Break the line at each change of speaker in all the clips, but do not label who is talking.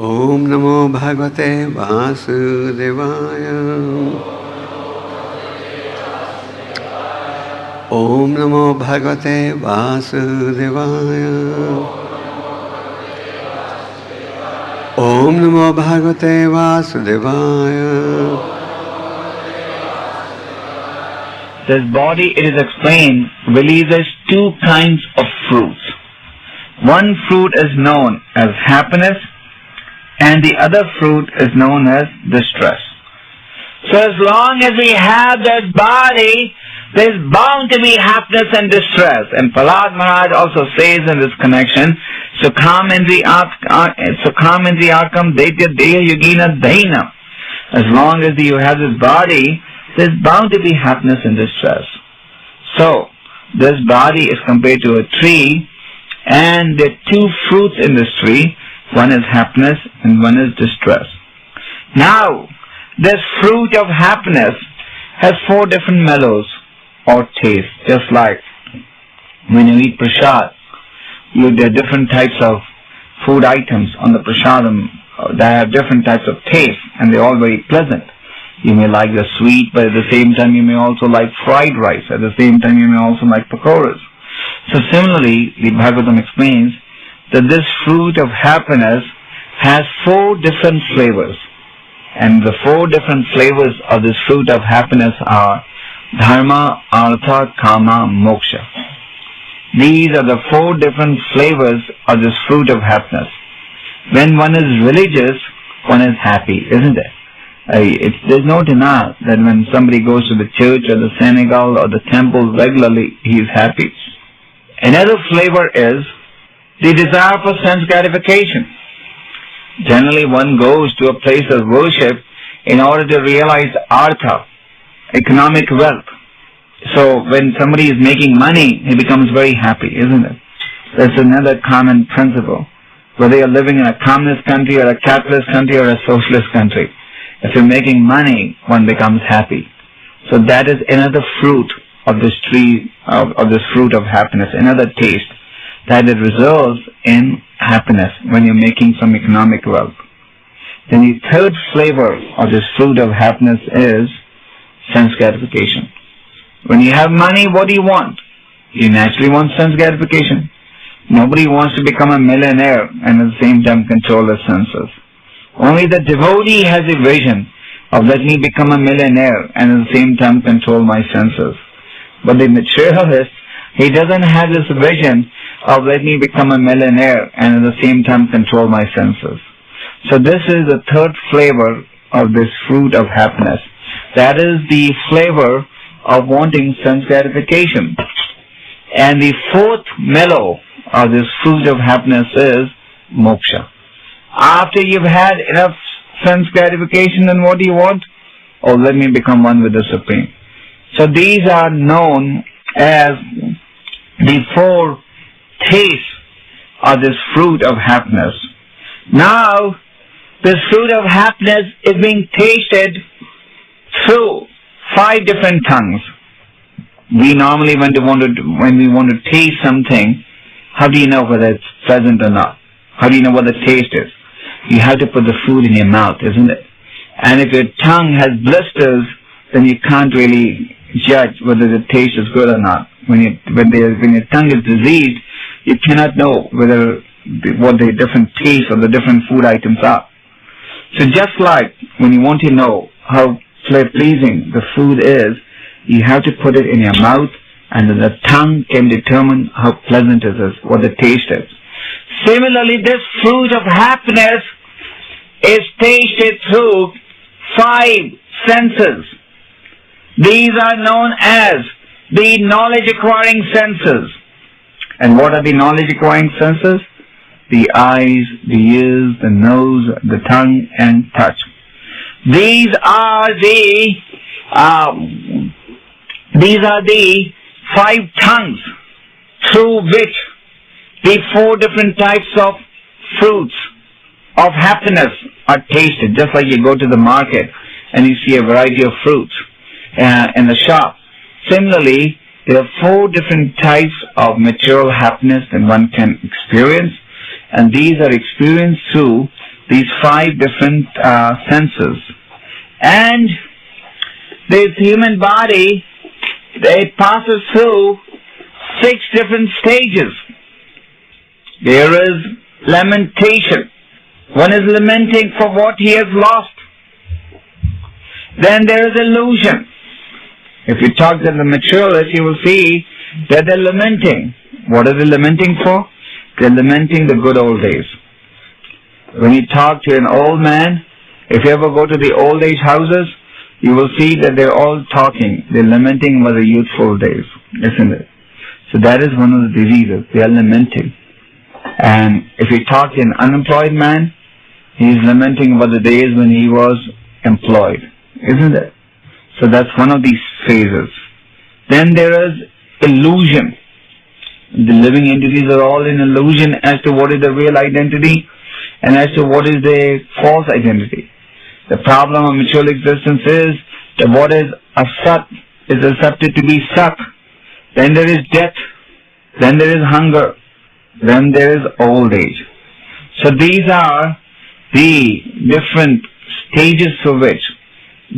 Om Namo Bhagavate Vasudevaya. Om Namo Bhagavate Vasudevaya. Om Namo Bhagavate Vasudevaya.
This body, it is explained, releases two kinds of fruits. One fruit is known as happiness, and the other fruit is known as distress. So as long as we have this body, there is bound to be happiness and distress. And Prahlad Maharaj also says in this connection, so Kaam indriyakam daitya deha yogina daina. As long as you have this body, there is bound to be happiness and distress. So this body is compared to a tree, and there are two fruits in this tree. One is happiness and one is distress. Now, this fruit of happiness has four different mellows or tastes. Just like when you eat prasad, there are different types of food items on the prasadam that have different types of taste, and they're all very pleasant. You may like the sweet, but at the same time you may also like fried rice. At the same time you may also like pakoras. So similarly, the Bhagavatam explains that this fruit of happiness has four different flavors. And the four different flavors of this fruit of happiness are Dharma, Artha, Kama, Moksha. These are the four different flavors of this fruit of happiness. When one is religious, one is happy, isn't it? There's no denial that when somebody goes to the church or the synagogue or the temple regularly, he is happy. Another flavor is the desire for sense gratification. Generally, one goes to a place of worship in order to realize artha, economic wealth. So when somebody is making money, he becomes very happy, isn't it? That's another common principle. Whether you're living in a communist country or a capitalist country or a socialist country, if you're making money, one becomes happy. So that is another fruit of this tree, of this fruit of happiness, another taste, that it results in happiness when you're making some economic wealth. Then the third flavor of this fruit of happiness is sense gratification. When you have money, what do you want? You naturally want sense gratification. Nobody wants to become a millionaire and at the same time control their senses. Only the devotee has a vision of let me become a millionaire and at the same time control my senses. But the materialist, he doesn't have this vision of let me become a millionaire and at the same time control my senses. So this is the third flavor of this fruit of happiness. That is the flavor of wanting sense gratification. And the fourth mellow of this fruit of happiness is moksha. After you've had enough sense gratification, then what do you want? Oh, let me become one with the Supreme. So these are known as the four tastes of this fruit of happiness. Now, this fruit of happiness is being tasted through 5 different tongues. We normally, when we want to taste something, how do you know whether it's pleasant or not? How do you know what the taste is? You have to put the food in your mouth, isn't it? And if your tongue has blisters, then you can't really judge whether the taste is good or not. When your tongue is diseased, you cannot know what the different tastes of the different food items are. So just like when you want to know how pleasing the food is, you have to put it in your mouth, and then the tongue can determine how pleasant it is, what the taste is. Similarly, this fruit of happiness is tasted through 5 senses. These are known as the knowledge-acquiring senses. And what are the knowledge-acquiring senses? The eyes, the ears, the nose, the tongue, and touch. These are the 5 tongues through which the 4 different types of fruits of happiness are tasted. Just like you go to the market and you see a variety of fruits in the shop. Similarly, there are 4 different types of material happiness that one can experience, and these are experienced through these 5 different senses. And this human body, it passes through 6 different stages. There is lamentation. One is lamenting for what he has lost. Then there is illusion. If you talk to the materialist, you will see that they're lamenting. What are they lamenting for? They're lamenting the good old days. When you talk to an old man, if you ever go to the old age houses, you will see that they're all talking. They're lamenting about the youthful days, isn't it? So that is one of the diseases. They are lamenting. And if you talk to an unemployed man, he is lamenting about the days when he was employed, isn't it? So that's one of these phases. Then there is illusion. The living entities are all in illusion as to what is the real identity and as to what is the false identity. The problem of material existence is that what is asat is accepted to be sat. Then there is death. Then there is hunger. Then there is old age. So these are the different stages through which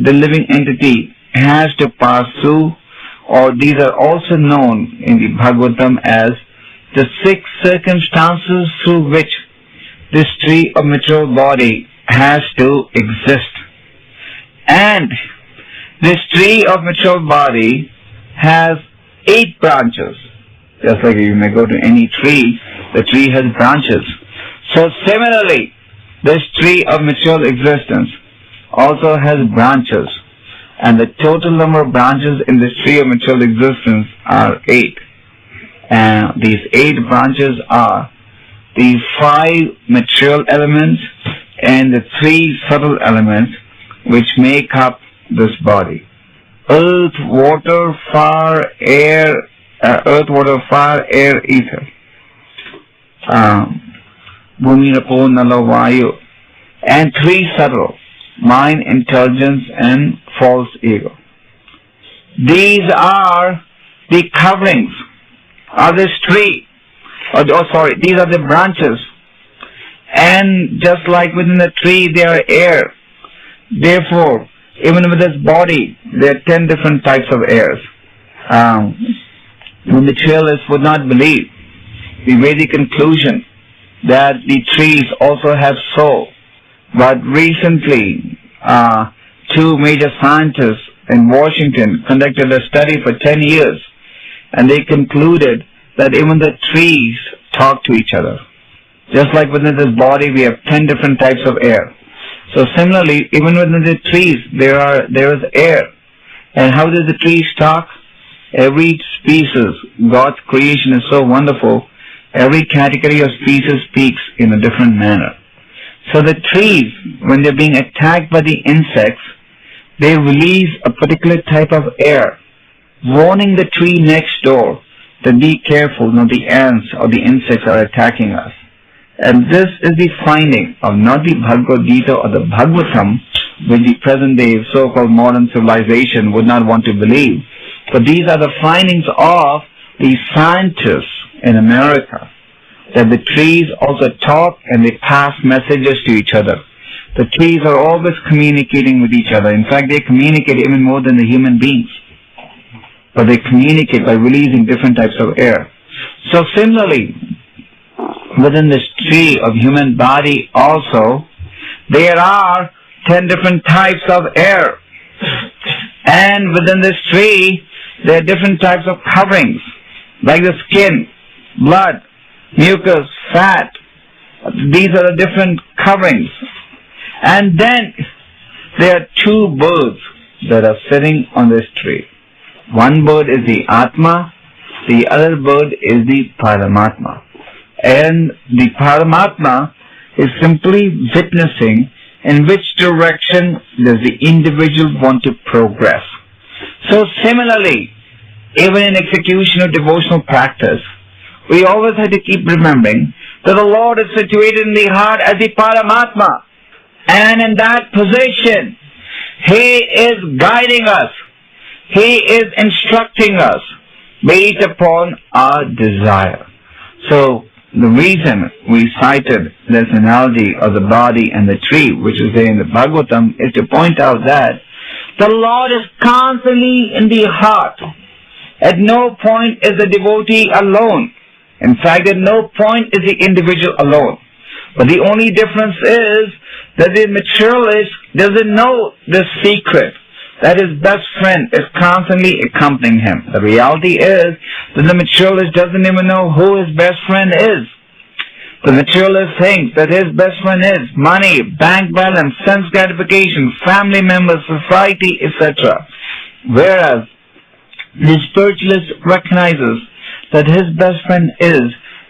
the living entity has to pass through, or these are also known in the Bhagavatam as the 6 circumstances through which this tree of material body has to exist. And this tree of material body has 8 branches. Just like you may go to any tree, the tree has branches. So similarly, this tree of material existence also has branches. And the total number of branches in this tree of material existence are 8. And these 8 branches are the 5 material elements and the 3 subtle elements which make up this body. Earth, water, fire, air, ether. Bhumi, Rapo, Nala, Vayu. And 3 subtle, mind, intelligence, and false ego. These are the coverings of this tree. These are the branches. And just like within the tree, there are air. Therefore, even with this body, there are 10 different types of airs. The materialists would not believe the Vedic conclusion that the trees also have soul. But recently, 2 major scientists in Washington conducted a study for 10 years, and they concluded that even the trees talk to each other. Just like within this body, we have 10 different types of air. So similarly, even within the trees, there is air. And how does the trees talk? Every species, God's creation is so wonderful. Every category of species speaks in a different manner. So the trees, when they're being attacked by the insects, they release a particular type of air, warning the tree next door to be careful, the ants or the insects are attacking us. And this is the finding of not the Bhagavad Gita or the Bhagavatam, which the present day so-called modern civilization would not want to believe. But these are the findings of the scientists in America, that the trees also talk and they pass messages to each other. The trees are always communicating with each other. In fact, they communicate even more than the human beings. But they communicate by releasing different types of air. So similarly, within this tree of human body also, there are 10 different types of air. And within this tree, there are different types of coverings, like the skin, blood, mucus, fat. These are the different coverings. And then there are 2 birds that are sitting on this tree. One bird is the atma, the other bird is the parmatma. And the parmatma is simply witnessing in which direction does the individual want to progress. So similarly, even in execution of devotional practice, we always have to keep remembering that the Lord is situated in the heart as the Paramatma. And in that position, He is guiding us. He is instructing us based upon our desire. So, the reason we cited this analogy of the body and the tree, which is there in the Bhagavatam, is to point out that the Lord is constantly in the heart. At no point is the devotee alone. In fact, at no point is the individual alone. But the only difference is that the materialist doesn't know this secret, that his best friend is constantly accompanying him. The reality is that the materialist doesn't even know who his best friend is. The materialist thinks that his best friend is money, bank balance, sense gratification, family members, society, etc. Whereas the spiritualist recognizes that his best friend is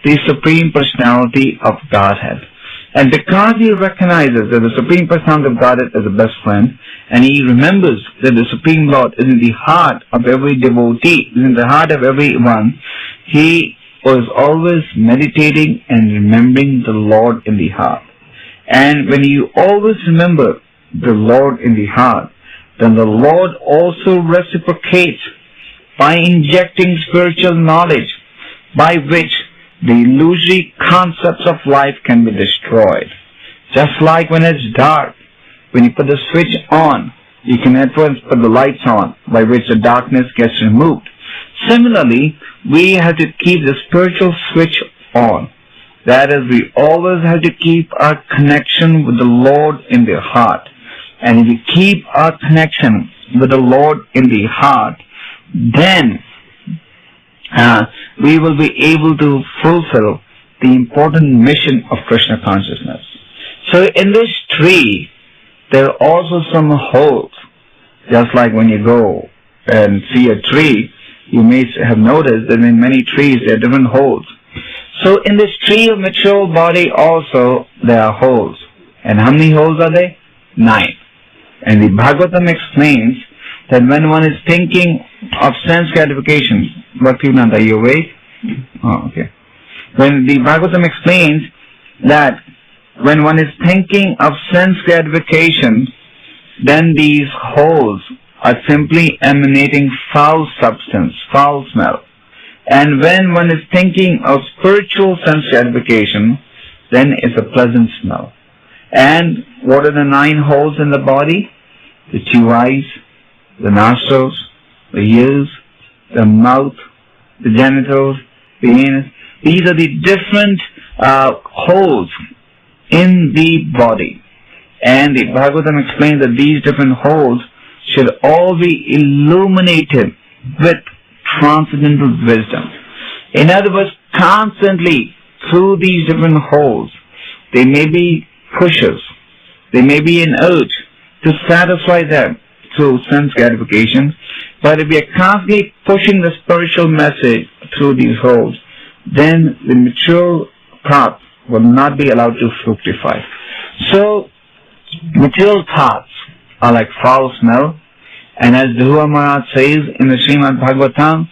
the Supreme Personality of Godhead. And because he recognizes that the Supreme Personality of Godhead is the best friend, and he remembers that the Supreme Lord is in the heart of every devotee, is in the heart of everyone, he was always meditating and remembering the Lord in the heart. And when you always remember the Lord in the heart, then the Lord also reciprocates by injecting spiritual knowledge by which the illusory concepts of life can be destroyed. Just like when it's dark, when you put the switch on, you can at once put the lights on, by which the darkness gets removed. Similarly, we have to keep the spiritual switch on. That is, we always have to keep our connection with the Lord in the heart. And if we keep our connection with the Lord in the heart, then we will be able to fulfill the important mission of Krishna consciousness. So in this tree, there are also some holes. Just like when you go and see a tree, you may have noticed that in many trees there are different holes. So in this tree of material body also there are holes. And how many holes are there? 9. And the Bhagavatam explains that when one is thinking of sense gratification, Bhaktivedanta, are you awake? Oh, okay. When the Bhagavatam explains that when one is thinking of sense gratification, then these holes are simply emanating foul substance, foul smell. And when one is thinking of spiritual sense gratification, then it's a pleasant smell. And what are the 9 holes in the body? The 2 eyes, the nostrils, the ears, the mouth, the genitals, the anus. These are the different holes in the body. And the Bhagavatam explains that these different holes should all be illuminated with transcendental wisdom. In other words, constantly through these different holes, there may be pushes, there may be an urge to satisfy them through sense gratification, but if we are constantly pushing the spiritual message through these holes, then the mature path will not be allowed to fructify. So, material thoughts are like foul smell, and as Dhruva Maharaj says in the Srimad Bhagavatam,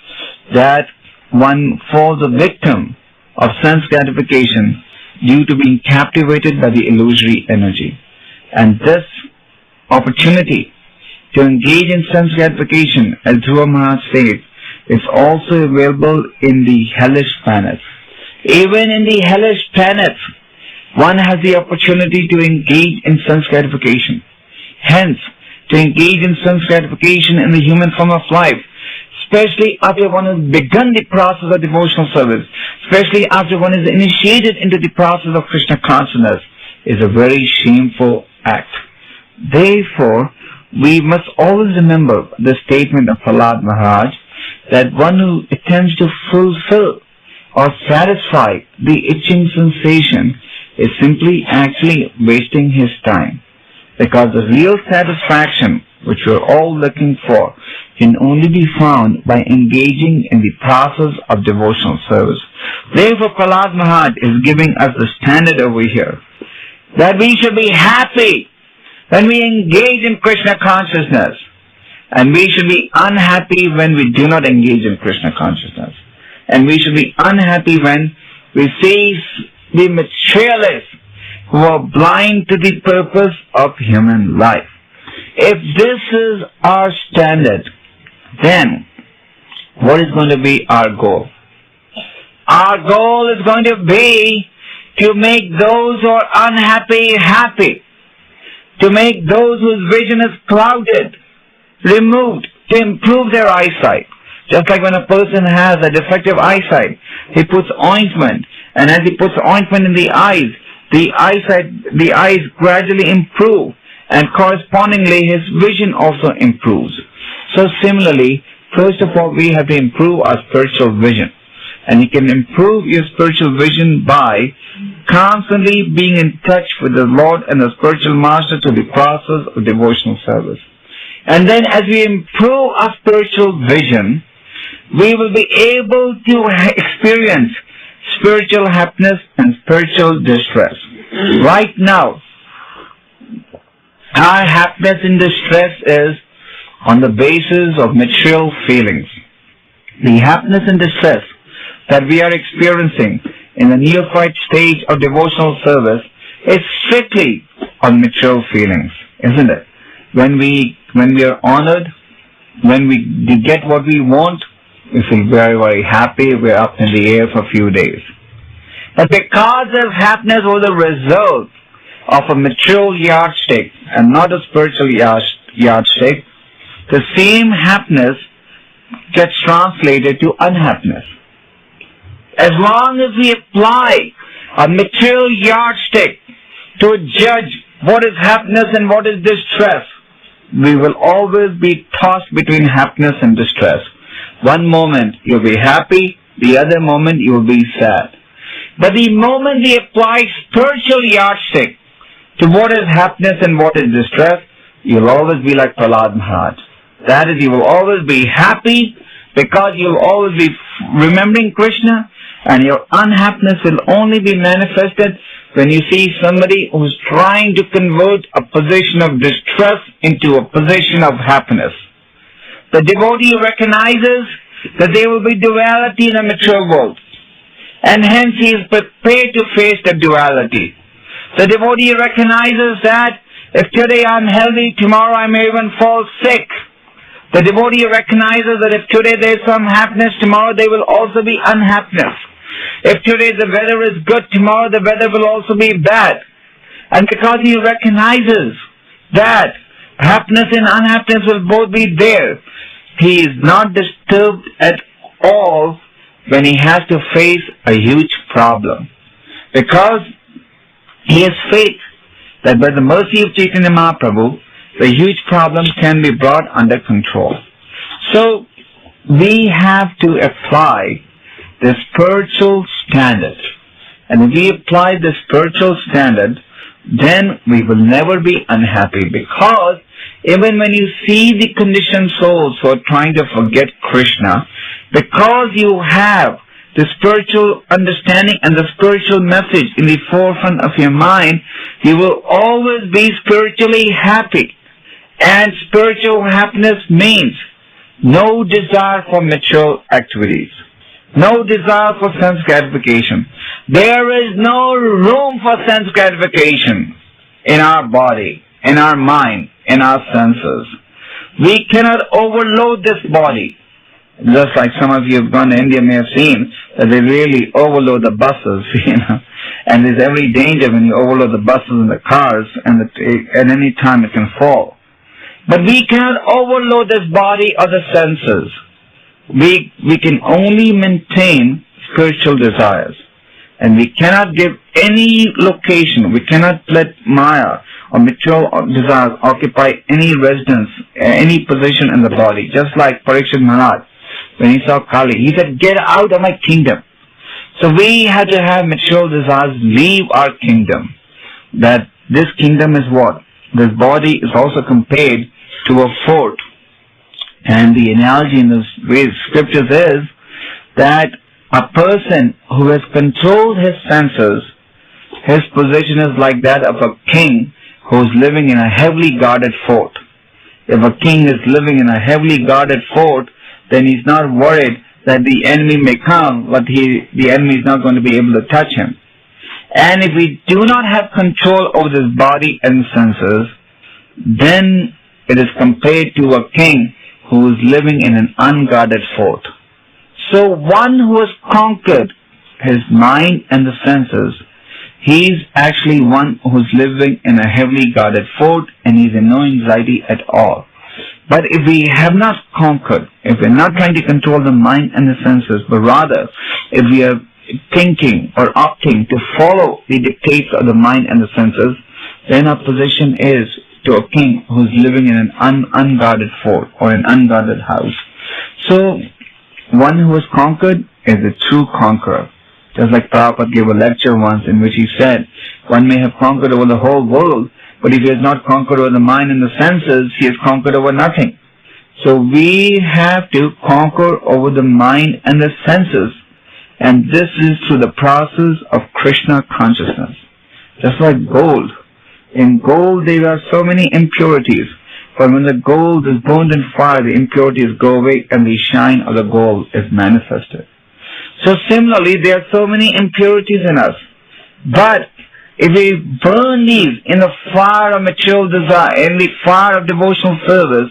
that one falls a victim of sense gratification due to being captivated by the illusory energy. And this opportunity to engage in sense gratification, as Dhruva Maharaj says, is also available in the hellish planets. Even in the hellish planets, one has the opportunity to engage in sense gratification. Hence, to engage in sense gratification in the human form of life, especially after one has begun the process of devotional service, especially after one is initiated into the process of Krishna consciousness, is a very shameful act. Therefore, we must always remember the statement of Prahlad Maharaj that one who attempts to fulfill or satisfy the itching sensation is simply actually wasting his time. Because the real satisfaction which we are all looking for can only be found by engaging in the process of devotional service. Therefore, Prahlad Maharaj is giving us the standard over here, that we should be happy when we engage in Krishna consciousness, and we should be unhappy when we do not engage in Krishna consciousness. And we should be unhappy when we see the materialists who are blind to the purpose of human life. If this is our standard, then what is going to be our goal? Our goal is going to be to make those who are unhappy happy, to make those whose vision is clouded, removed, to improve their eyesight. Just like when a person has a defective eyesight, he puts ointment, and as he puts ointment in the eyes gradually improve, and correspondingly his vision also improves. So similarly, first of all, we have to improve our spiritual vision. And you can improve your spiritual vision by constantly being in touch with the Lord and the spiritual master through the process of devotional service. And then as we improve our spiritual vision, we will be able to experience spiritual happiness and spiritual distress. Right now, our happiness and distress is on the basis of material feelings. The happiness and distress that we are experiencing in the neophyte stage of devotional service is strictly on material feelings, isn't it? When we are honored, when we get what we want, we feel very, very happy. We're up in the air for a few days. But because this happiness was a result of a material yardstick and not a spiritual yardstick, the same happiness gets translated to unhappiness. As long as we apply a material yardstick to judge what is happiness and what is distress, we will always be tossed between happiness and distress. One moment you'll be happy, the other moment you will be sad. But the moment we apply spiritual yardstick to what is happiness and what is distress, you'll always be like Prahlad Maharaj. That is, you will always be happy because you'll always be remembering Krishna, and your unhappiness will only be manifested when you see somebody who's trying to convert a position of distress into a position of happiness. The devotee recognizes that there will be duality in the material world, and hence he is prepared to face the duality. The devotee recognizes that if today I'm healthy, tomorrow I may even fall sick. The devotee recognizes that if today there is some happiness, tomorrow there will also be unhappiness. If today the weather is good, tomorrow the weather will also be bad. And because he recognizes that happiness and unhappiness will both be there, he is not disturbed at all when he has to face a huge problem. Because he has faith that by the mercy of Chaitanya Mahaprabhu, the huge problem can be brought under control. So, we have to apply the spiritual standard. And if we apply the spiritual standard, then we will never be unhappy, because even when you see the conditioned souls who are trying to forget Krishna, because you have the spiritual understanding and the spiritual message in the forefront of your mind, you will always be spiritually happy. And spiritual happiness means no desire for material activities, no desire for sense gratification. There is no room for sense gratification in our body, in our mind, in our senses. We cannot overload this body. Just like some of you have gone to India may have seen that they really overload the buses, and there's every danger when you overload the buses and the cars, and at any time it can fall. But we cannot overload this body or the senses. We can only maintain spiritual desires. And we cannot give any location, we cannot let Maya or material desires occupy any residence, any position in the body. Just like Parikshit Maharaj, when he saw Kali, he said, "Get out of my kingdom." So we had to have material desires leave our kingdom. That this kingdom is what? This body is also compared to a fort. And the analogy in the scriptures is that a person who has controlled his senses, his position is like that of a king who is living in a heavily guarded fort. If a king is living in a heavily guarded fort, then he's not worried that the enemy may come, but the enemy is not going to be able to touch him. And if we do not have control over this body and senses, then it is compared to a king who is living in an unguarded fort. So one who has conquered his mind and the senses, he's actually one who's living in a heavily guarded fort and he's in no anxiety at all. But if we have not conquered, if we're not trying to control the mind and the senses, but rather if we are thinking or opting to follow the dictates of the mind and the senses, then our position is to a king who's living in an unguarded fort or an unguarded house. So, one who has conquered is a true conqueror. Just like Prabhupada gave a lecture once in which he said, one may have conquered over the whole world, but if he has not conquered over the mind and the senses, he has conquered over nothing. So we have to conquer over the mind and the senses, and this is through the process of Krishna consciousness. Just like gold. In gold there are so many impurities, but when the gold is burned in fire, the impurities go away and the shine of the gold is manifested. So similarly, there are so many impurities in us, but if we burn these in the fire of material desire, in the fire of devotional service,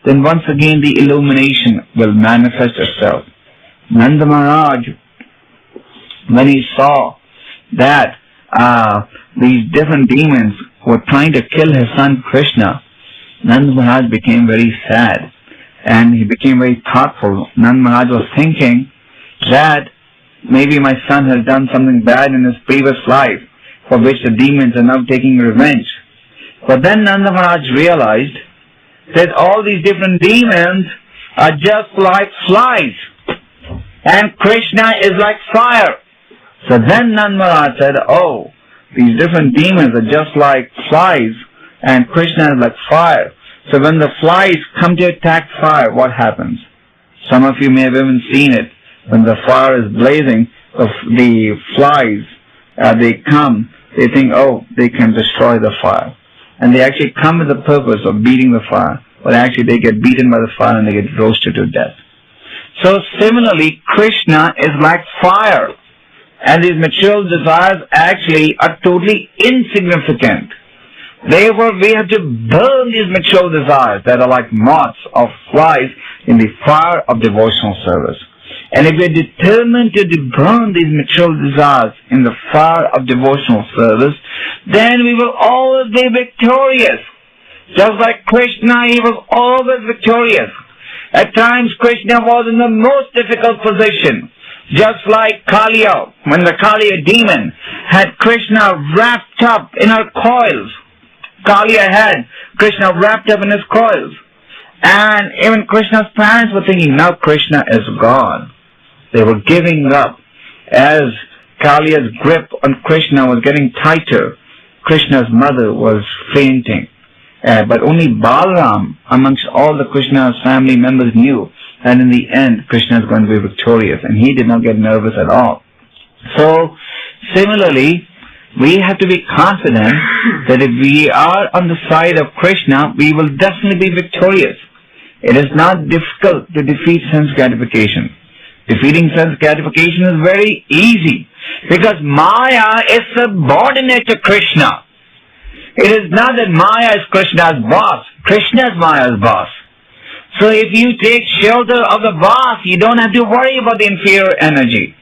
then once again the illumination will manifest itself. Nanda Maharaj, when he saw that these different demons were trying to kill his son Krishna, Nanda Maharaj became very sad and he became very thoughtful. Nanda Maharaj was thinking that maybe my son has done something bad in his previous life, for which the demons are now taking revenge. But then Nanda Maharaj realized that all these different demons are just like flies, and Krishna is like fire. So then Nanda Maharaj said, oh, these different demons are just like flies, and Krishna is like fire. So when the flies come to attack fire, what happens? Some of you may have even seen it. When the fire is blazing, the flies, they come, they think, oh, they can destroy the fire. And they actually come with the purpose of beating the fire, but actually they get beaten by the fire and they get roasted to death. So similarly, Krishna is like fire, and these material desires actually are totally insignificant. Therefore, we have to burn these material desires that are like moths or flies in the fire of devotional service. And if we are determined to burn these material desires in the fire of devotional service, then we will always be victorious. Just like Krishna, he was always victorious. At times, Krishna was in the most difficult position. Just like Kaliya, when the Kaliya demon had Krishna wrapped up in her coils. Kaliya had Krishna wrapped up in his coils. And even Krishna's parents were thinking, now Krishna is gone. They were giving up. As Kaliya's grip on Krishna was getting tighter, Krishna's mother was fainting. But only Balaram, amongst all the Krishna's family members, knew that in the end Krishna is going to be victorious, and he did not get nervous at all. So, similarly, we have to be confident that if we are on the side of Krishna, we will definitely be victorious. It is not difficult to defeat sense gratification. Defeating sense gratification is very easy, because Maya is subordinate to Krishna. It is not that Maya is Krishna's boss. Krishna is Maya's boss. So if you take shelter of the boss, you don't have to worry about the inferior energy.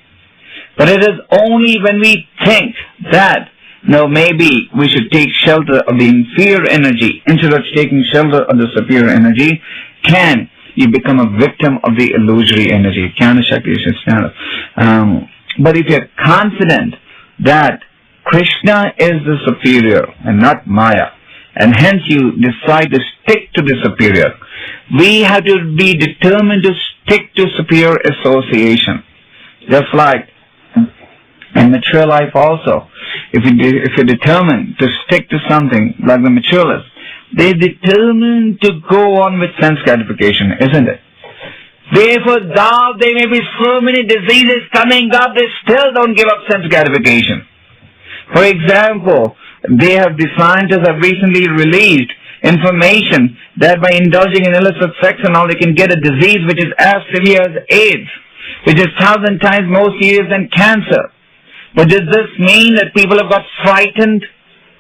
But it is only when we think that, no, maybe we should take shelter of the inferior energy instead of taking shelter of the superior energy, can you become a victim of the illusory energy. But if you're confident that Krishna is the superior and not Maya, and hence you decide to stick to the superior, we have to be determined to stick to superior association. Just like in material life also, if you're determined to stick to something, like the materialists, they're determined to go on with sense gratification, isn't it? Therefore, though there may be so many diseases coming up, they still don't give up sense gratification. For example, the scientists have recently released information that by indulging in illicit sex and all, they can get a disease which is as severe as AIDS, which is 1,000 times more serious than cancer. But does this mean that people have got frightened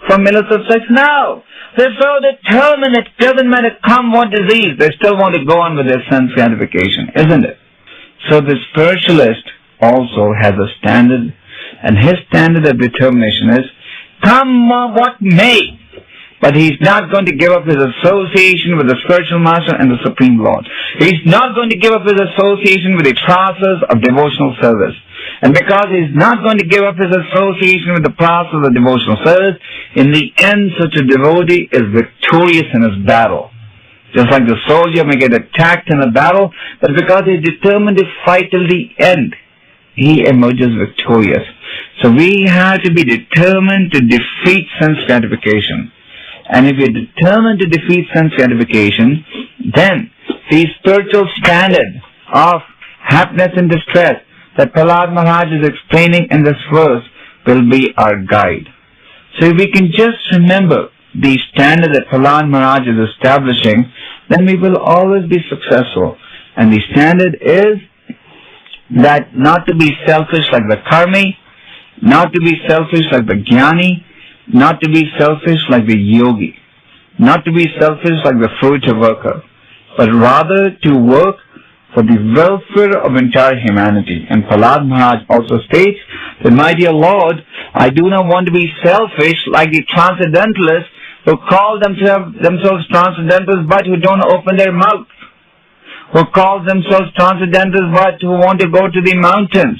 from illicit sex? No. They're so determined it doesn't matter come what disease, they still want to go on with their sense gratification, isn't it? So the spiritualist also has a standard, and his standard of determination is, come what may. But he's not going to give up his association with the spiritual master and the Supreme Lord. He's not going to give up his association with the process of devotional service. And because he's not going to give up his association with the process of devotional service, in the end such a devotee is victorious in his battle. Just like the soldier may get attacked in a battle, but because he's determined to fight till the end, he emerges victorious. So we have to be determined to defeat sense gratification. And if you're determined to defeat sense gratification, then the spiritual standard of happiness and distress that Prahlad Maharaj is explaining in this verse will be our guide. So if we can just remember the standard that Prahlad Maharaj is establishing, then we will always be successful. And the standard is that not to be selfish like the karmi, not to be selfish like the jnani, not to be selfish like the yogi, not to be selfish like the fruitive worker, but rather to work for the welfare of entire humanity. And Prahlad Maharaj also states that, my dear Lord, I do not want to be selfish like the transcendentalists who call themselves transcendentals but who don't open their mouth, who call themselves transcendentals but who want to go to the mountains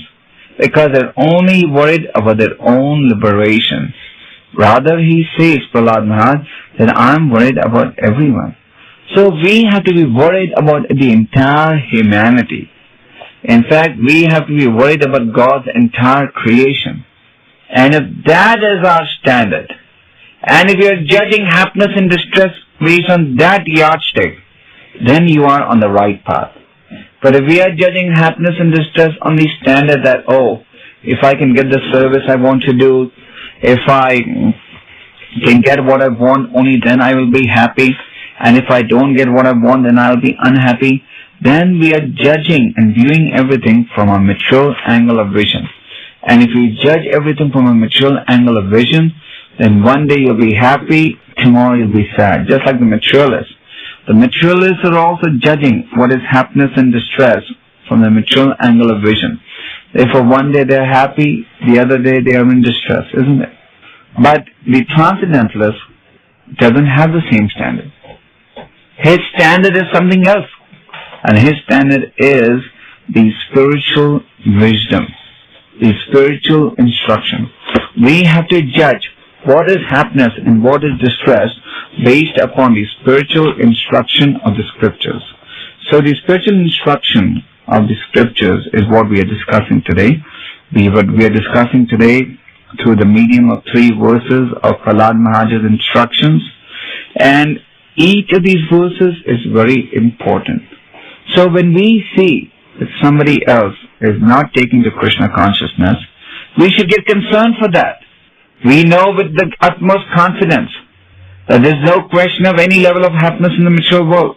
because they're only worried about their own liberation. Rather, he says, Prahlad Maharaj, that I'm worried about everyone. So we have to be worried about the entire humanity. In fact, we have to be worried about God's entire creation. And if that is our standard, and if you are judging happiness and distress based on that yardstick, then you are on the right path. But if we are judging happiness and distress on the standard that, oh, if I can get the service I want to do, if I can get what I want, only then I will be happy. And if I don't get what I want, then I will be unhappy. Then we are judging and viewing everything from a mature angle of vision. And if we judge everything from a mature angle of vision, then one day you'll be happy, tomorrow you'll be sad. Just like the materialists. The materialists are also judging what is happiness and distress from the mature angle of vision. Therefore, one day they're happy, the other day they are in distress, isn't it? But the transcendentalist doesn't have the same standard. His standard is something else. And his standard is the spiritual wisdom, the spiritual instruction. We have to judge what is happiness and what is distress based upon the spiritual instruction of the scriptures. So the spiritual instruction of the scriptures is what we are discussing today. We are discussing today through the medium of 3 verses of Prahlad Maharaj's instructions. And each of these verses is very important. So when we see that somebody else is not taking to Krishna consciousness, we should get concerned for that. We know with the utmost confidence that there is no question of any level of happiness in the mature world.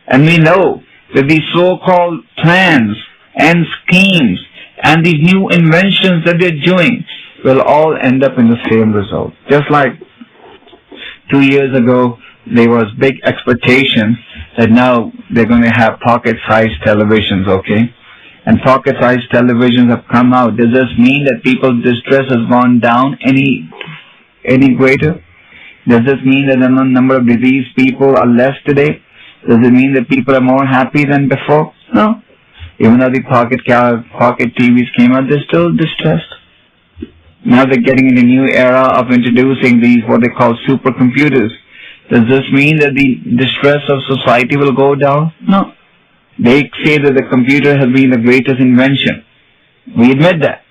And we know that these so-called plans and schemes and these new inventions that they're doing will all end up in the same result. Just like 2 years ago, there was big expectation that now they're going to have pocket-sized televisions, okay? And pocket-sized televisions have come out. Does this mean that people's distress has gone down any greater? Does this mean that the number of diseased people are less today? Does it mean that people are more happy than before? No. Even though the pocket TVs came out, they're still distressed. Now they're getting in a new era of introducing these, what they call supercomputers. Does this mean that the distress of society will go down? No. They say that the computer has been the greatest invention. We admit that.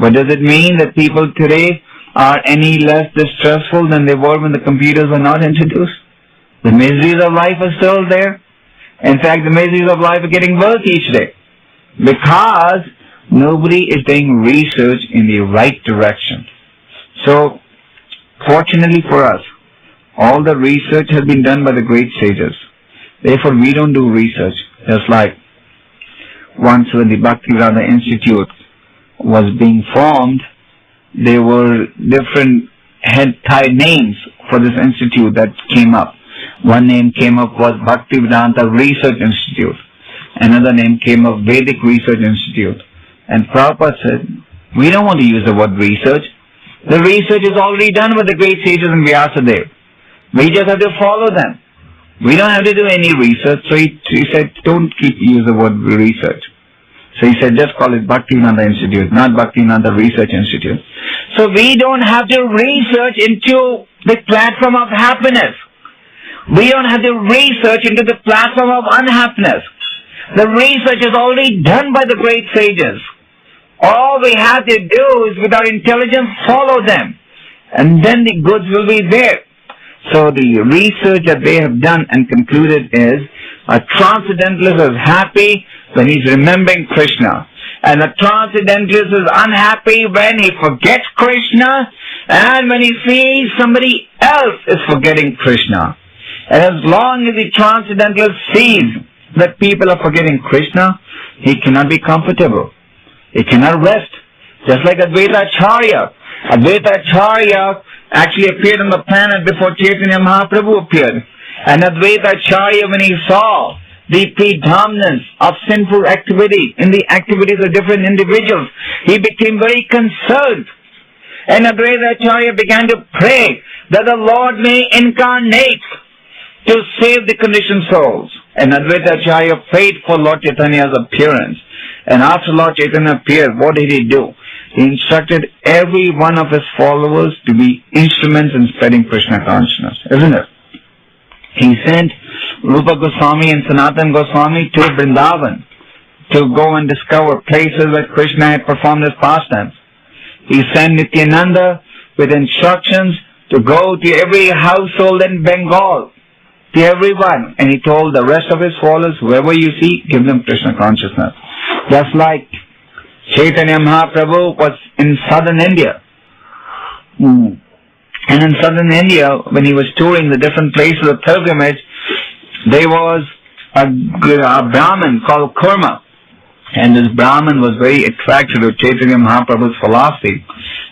But does it mean that people today are any less distressful than they were when the computers were not introduced? The miseries of life are still there. In fact, the miseries of life are getting worse each day. Because nobody is doing research in the right direction. So, fortunately for us, all the research has been done by the great sages. Therefore, we don't do research. Just like once when the Bhaktivedanta Institute was being formed, there were different head-tied names for this institute that came up. One name came up was Bhaktivedanta Research Institute. Another name came up Vedic Research Institute. And Prabhupada said, we don't want to use the word research. The research is already done with the great sages in Vyasadeva. We just have to follow them. We don't have to do any research. So he said, don't use the word research. So he said, just call it Bhaktivinoda Institute, not Bhaktivinoda Research Institute. So we don't have to research into the platform of happiness. We don't have to research into the platform of unhappiness. The research is already done by the great sages. All we have to do is, with our intelligence, follow them. And then the goods will be there. So the research that they have done and concluded is, a transcendentalist is happy when he's remembering Krishna. And a transcendentalist is unhappy when he forgets Krishna and when he sees somebody else is forgetting Krishna. And as long as the transcendentalist sees that people are forgetting Krishna, he cannot be comfortable. He cannot rest. Just like Advaita Acharya. Advaita Acharya actually appeared on the planet before Chaitanya Mahaprabhu appeared. And Advaita Acharya, when he saw the predominance of sinful activity in the activities of different individuals, he became very concerned. And Advaita Acharya began to pray that the Lord may incarnate to save the conditioned souls. And Advaita Acharya prayed for Lord Chaitanya's appearance. And after Lord Chaitanya appeared, what did he do? He instructed every one of his followers to be instruments in spreading Krishna consciousness, isn't it? He sent Rupa Goswami and Sanatana Goswami to Vrindavan to go and discover places where Krishna had performed his pastimes. He sent Nityananda with instructions to go to every household in Bengal, to everyone. And he told the rest of his followers, whoever you see, give them Krishna consciousness. Just like Chaitanya Mahaprabhu was in southern India. And in southern India, when he was touring the different places of pilgrimage, there was a Brahmin called Kurma. And this Brahmin was very attracted to Chaitanya Mahaprabhu's philosophy.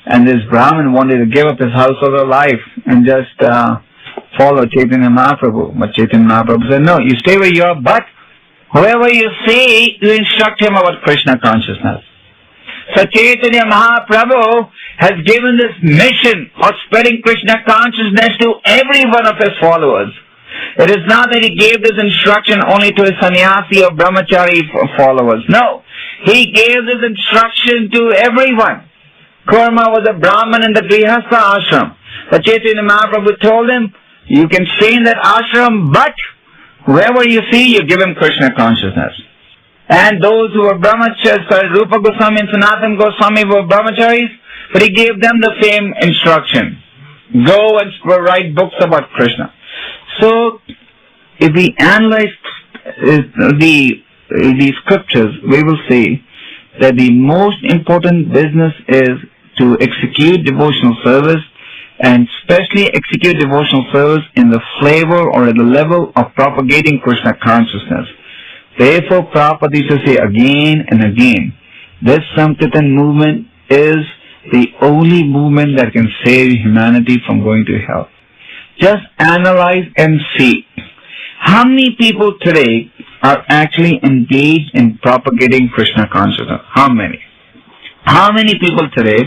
And this Brahmin wanted to give up his household life and just follow Chaitanya Mahaprabhu. But Chaitanya Mahaprabhu said, no, you stay where you are, but whoever you see, you instruct him about Krishna consciousness. So Chaitanya Mahaprabhu has given this mission of spreading Krishna consciousness to every one of his followers. It is not that he gave this instruction only to his sannyasi or brahmachari followers. No, he gave this instruction to everyone. Kurma was a Brahmin in the Grihastha ashram. But Chaitanya Mahaprabhu told him, you can stay in that ashram, but whoever you see, you give him Krishna consciousness. And those who were brahmacharis, Rupa Goswami and Sanatana Goswami were brahmacharis, but he gave them the same instruction. Go and write books about Krishna. So, if we analyze the scriptures, we will see that the most important business is to execute devotional service, and especially execute devotional service in the flavor or at the level of propagating Krishna consciousness. Therefore, Prabhupada used to say again and again, this Sankirtan movement is the only movement that can save humanity from going to hell. Just analyze and see. How many people today are actually engaged in propagating Krishna consciousness? How many? How many people today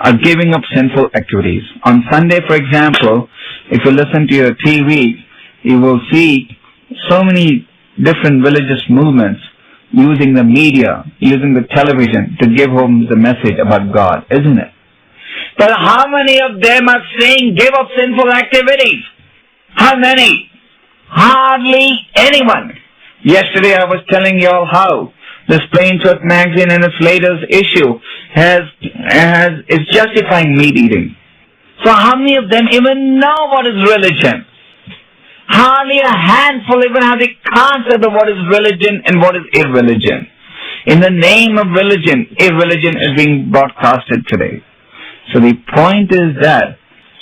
are giving up sinful activities? On Sunday, for example, if you listen to your TV, you will see so many different religious movements using the media, using the television to give home the message about God, isn't it? But how many of them are saying give up sinful activities? How many? Hardly anyone. Yesterday I was telling you all how this Plain Truth magazine in its latest issue is justifying meat eating. So how many of them even know what is religion? Hardly a handful even have the concept of what is religion and what is irreligion. In the name of religion, irreligion is being broadcasted today. So the point is that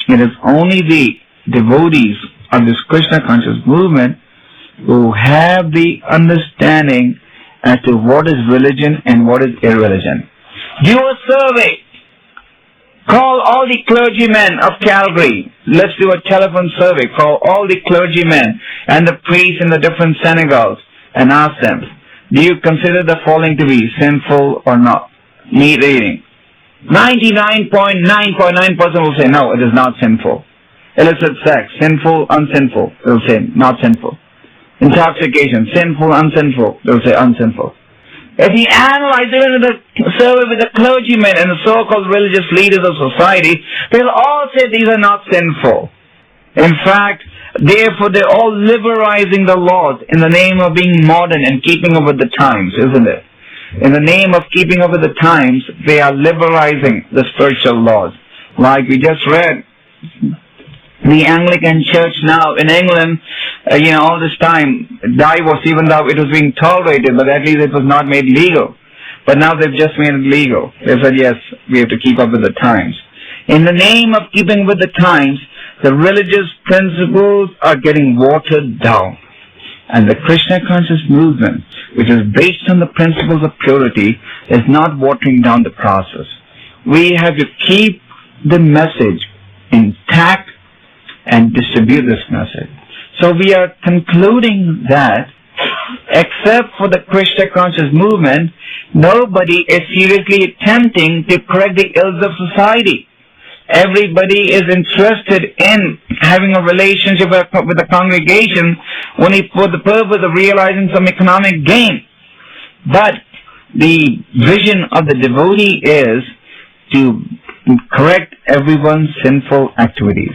it is only the devotees of this Krishna conscious movement who have the understanding as to what is religion and what is irreligion. Do a survey. Call all the clergymen of Calgary. Let's do a telephone survey. Call all the clergymen and the priests in the different synagogues and ask them, do you consider the following to be sinful or not? meat eating. 99.9% will say, no, it is not sinful. Illicit sex, sinful, unsinful. They will say, not sinful. Intoxication, sinful, unsinful. They will say, unsinful. If you analyze it in the survey with the clergymen and the so-called religious leaders of society, they'll all say these are not sinful. In fact, therefore they're all liberalizing the laws in the name of being modern and keeping up with the times, isn't it? In the name of keeping up with the times, they are liberalizing the spiritual laws. Like we just read, the Anglican Church now in England, all this time, divorce, even though it was being tolerated, but at least it was not made legal. But now they've just made it legal. They said, yes, we have to keep up with the times. In the name of keeping with the times, the religious principles are getting watered down. And the Krishna conscious movement, which is based on the principles of purity, is not watering down the process. We have to keep the message intact and distribute this message. So we are concluding that, except for the Krishna conscious movement, nobody is seriously attempting to correct the ills of society. Everybody is interested in having a relationship with the congregation only for the purpose of realizing some economic gain. But the vision of the devotee is to correct everyone's sinful activities.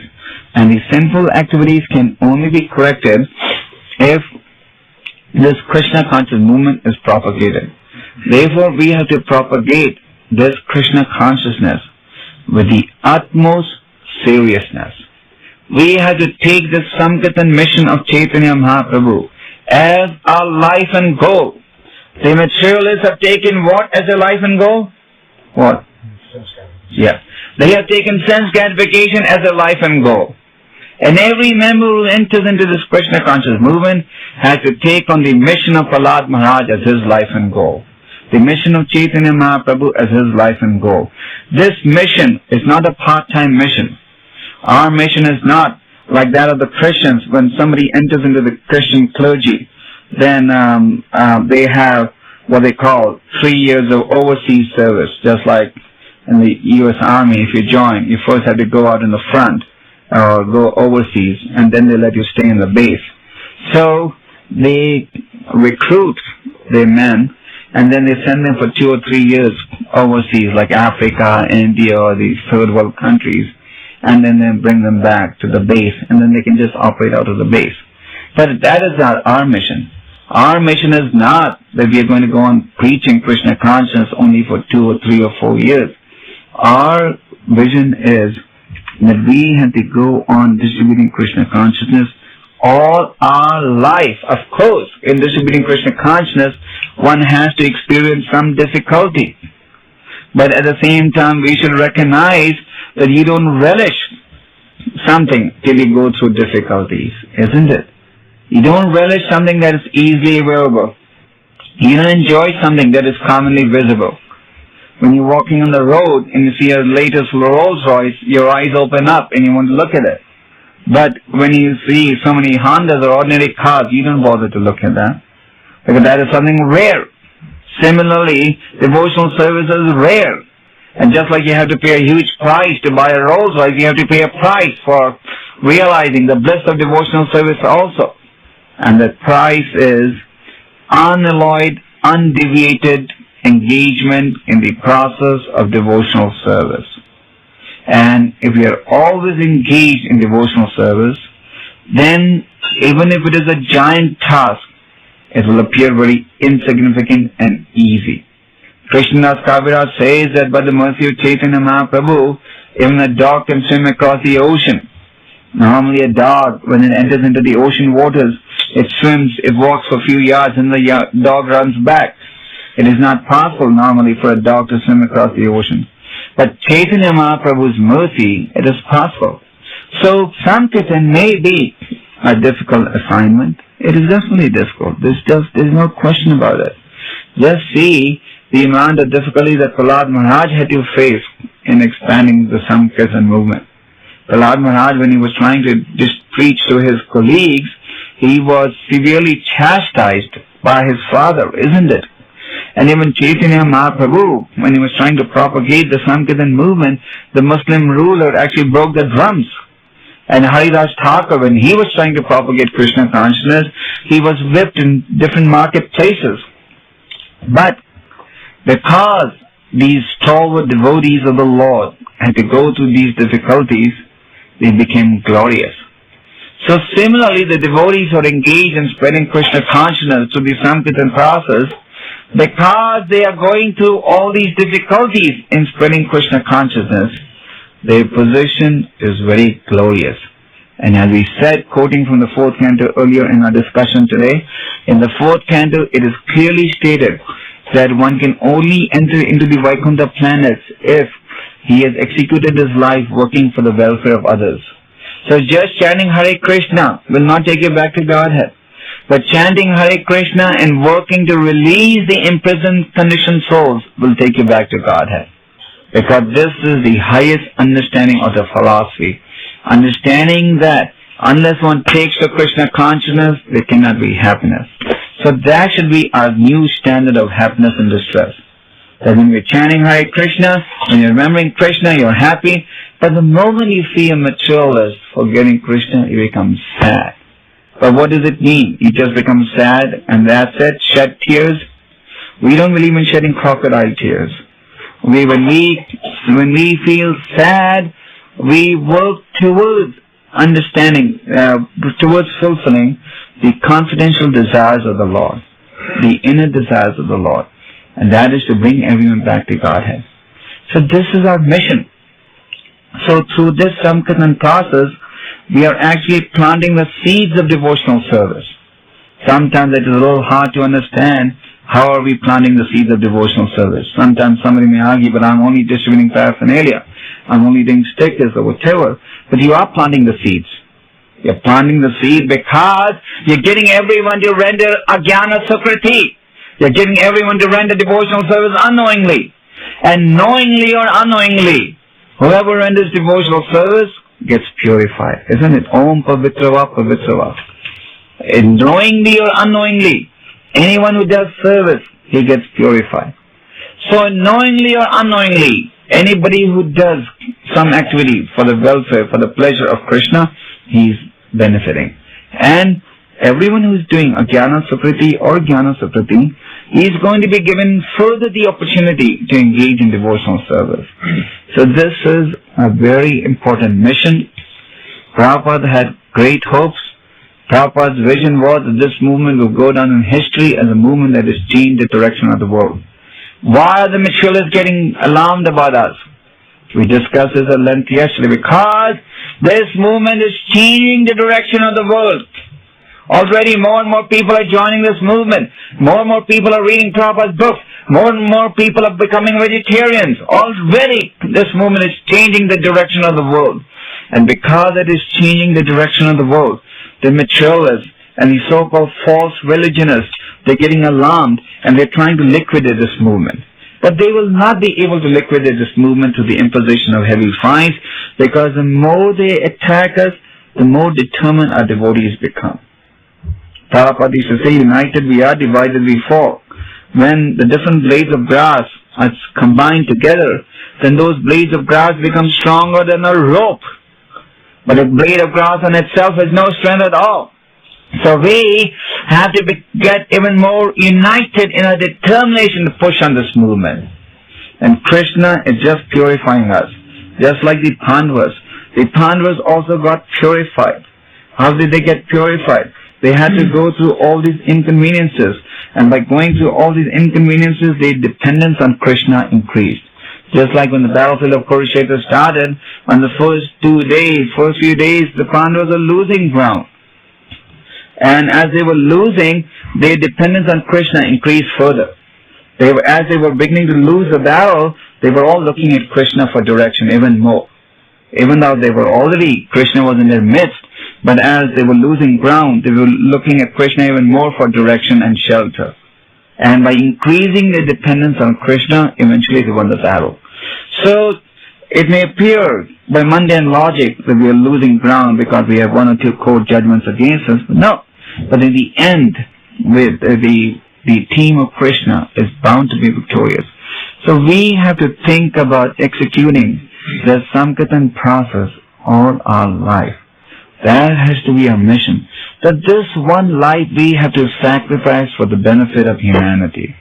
And these sinful activities can only be corrected if this Krishna conscious movement is propagated. Therefore, we have to propagate this Krishna consciousness with the utmost seriousness. We have to take this Sankirtan mission of Chaitanya Mahaprabhu as our life and goal. The materialists have taken what as their life and goal? What? Yeah. They have taken sense gratification as their life and goal. And every member who enters into this Krishna conscious movement has to take on the mission of Prahlad Maharaj as his life and goal. The mission of Chaitanya Mahaprabhu as his life and goal. This mission is not a part-time mission. Our mission is not like that of the Christians. When somebody enters into the Christian clergy, then they have what they call 3 years of overseas service. Just like in the U.S. Army, if you join, you first have to go out in the front or go overseas, and then they let you stay in the base. So they recruit their men, and then they send them for 2 or 3 years overseas, like Africa, India, or these third world countries, and then they bring them back to the base, and then they can just operate out of the base. But that is not our mission. Our mission is not that we are going to go on preaching Krishna consciousness only for 2 or 3 or 4 years. Our vision is that we have to go on distributing Krishna consciousness all our life. Of course, in distributing Krishna consciousness, one has to experience some difficulty. But at the same time, we should recognize that you don't relish something till you go through difficulties, isn't it? You don't relish something that is easily available. You don't enjoy something that is commonly visible. When you're walking on the road and you see a latest Rolls Royce, your eyes open up and you want to look at it. But when you see so many Hondas or ordinary cars, you don't bother to look at that, because that is something rare. Similarly, devotional service is rare. And just like you have to pay a huge price to buy a Rolls Royce, you have to pay a price for realizing the bliss of devotional service also. And that price is unalloyed, undeviated engagement in the process of devotional service. And if we are always engaged in devotional service, then even if it is a giant task, it will appear very insignificant and easy. Krishnadas Kaviraj says that by the mercy of Chaitanya Mahaprabhu, even a dog can swim across the ocean. Normally a dog, when it enters into the ocean waters, it swims, it walks for a few yards and the dog runs back. It is not possible normally for a dog to swim across the ocean. But Chaitanya Mahaprabhu's mercy, it is possible. So Sankirtan may be a difficult assignment. It is definitely difficult. There's no question about it. Just see the amount of difficulty that Prahlad Maharaj had to face in expanding the Sankirtan movement. Prahlad Maharaj, when he was trying to just preach to his colleagues, he was severely chastised by his father, isn't it? And even Chaitanya Mahaprabhu, when he was trying to propagate the Sankirtan movement, the Muslim ruler actually broke the drums. And Haridas Thakur, when he was trying to propagate Krishna consciousness, he was whipped in different marketplaces. But because these stalwart devotees of the Lord had to go through these difficulties, they became glorious. So similarly, the devotees who are engaged in spreading Krishna consciousness through the Sankirtan process, because they are going through all these difficulties in spreading Krishna consciousness, their position is very glorious. And as we said, quoting from the 4th canto earlier in our discussion today, in the 4th canto it is clearly stated that one can only enter into the Vaikuntha planets if he has executed his life working for the welfare of others. So just chanting Hare Krishna will not take you back to Godhead. But chanting Hare Krishna and working to release the imprisoned conditioned souls will take you back to Godhead. Because this is the highest understanding of the philosophy. Understanding that unless one takes to Krishna consciousness, there cannot be happiness. So that should be our new standard of happiness and distress. That when we're chanting Hare Krishna, when you're remembering Krishna, you're happy. But the moment you see a materialist forgetting Krishna, you become sad. But what does it mean? You just become sad and that's it? Shed tears? We don't believe in shedding crocodile tears. When we feel sad, we work towards understanding, towards fulfilling the confidential desires of the Lord, the inner desires of the Lord. And that is to bring everyone back to Godhead. So this is our mission. So through this Sankirtan process, we are actually planting the seeds of devotional service. Sometimes it is a little hard to understand how are we planting the seeds of devotional service. Sometimes somebody may argue, but I'm only distributing paraphernalia. I'm only doing stickers or whatever. But you are planting the seeds. You're planting the seed because you're getting everyone to render ajnana sukriti. You're getting everyone to render devotional service unknowingly. And knowingly or unknowingly, whoever renders devotional service gets purified. Isn't it? Om pavitrava pavitrava. And knowingly or unknowingly, anyone who does service, he gets purified. So knowingly or unknowingly, anybody who does some activity for the welfare, for the pleasure of Krishna, he's benefiting. And everyone who is doing ajnana sukriti or jnana sukriti, he is going to be given further the opportunity to engage in devotional service. So this is a very important mission. Prabhupada had great hopes. Prabhupada's vision was that this movement will go down in history as a movement that has changed the direction of the world. Why are the materialists getting alarmed about us? We discussed this at length yesterday. Because this movement is changing the direction of the world. Already more and more people are joining this movement. More and more people are reading Prabhupada's books. More and more people are becoming vegetarians. Already this movement is changing the direction of the world. And because it is changing the direction of the world, the materialists and the so-called false religionists, they're getting alarmed and they're trying to liquidate this movement. But they will not be able to liquidate this movement through the imposition of heavy fines, because the more they attack us, the more determined our devotees become. Prabhupada used to say, united we are, divided we fall. When the different blades of grass are combined together, then those blades of grass become stronger than a rope. But a blade of grass on itself has no strength at all. So we have to get even more united in our determination to push on this movement. And Krishna is just purifying us. Just like the Pandavas. The Pandavas also got purified. How did they get purified? They had to go through all these inconveniences. And by going through all these inconveniences, their dependence on Krishna increased. Just like when the battlefield of Kurukshetra started, on the first few days, the Pandavas were losing ground. And as they were losing, their dependence on Krishna increased further. As they were beginning to lose the battle, they were all looking at Krishna for direction even more. Even though Krishna was in their midst, but as they were losing ground, they were looking at Krishna even more for direction and shelter. And by increasing their dependence on Krishna, eventually they won the battle. So, it may appear by mundane logic that we are losing ground because we have one or two court judgments against us. But no. But in the end, with the the team of Krishna is bound to be victorious. So we have to think about executing the Sankirtan process all our life. That has to be our mission. That this one life we have to sacrifice for the benefit of humanity,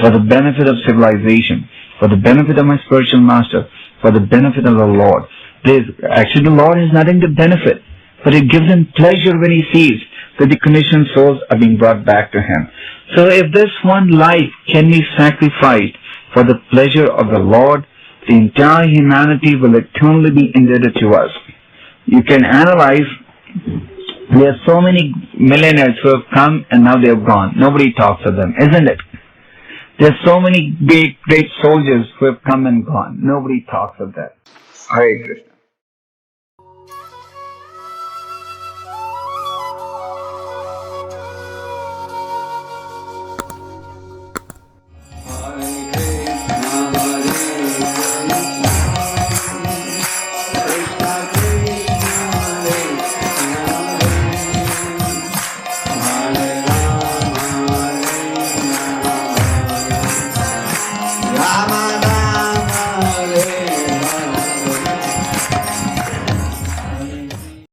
for the benefit of civilization, for the benefit of my spiritual master, for the benefit of the Lord. Actually, the Lord has nothing to benefit, but it gives him pleasure when he sees that the conditioned souls are being brought back to him. So if this one life can be sacrificed for the pleasure of the Lord, the entire humanity will eternally be indebted to us. You can analyze, there are so many millionaires who have come and now they have gone. Nobody talks of them, isn't it? There are so many great soldiers who have come and gone. Nobody talks of that. Hare Krishna.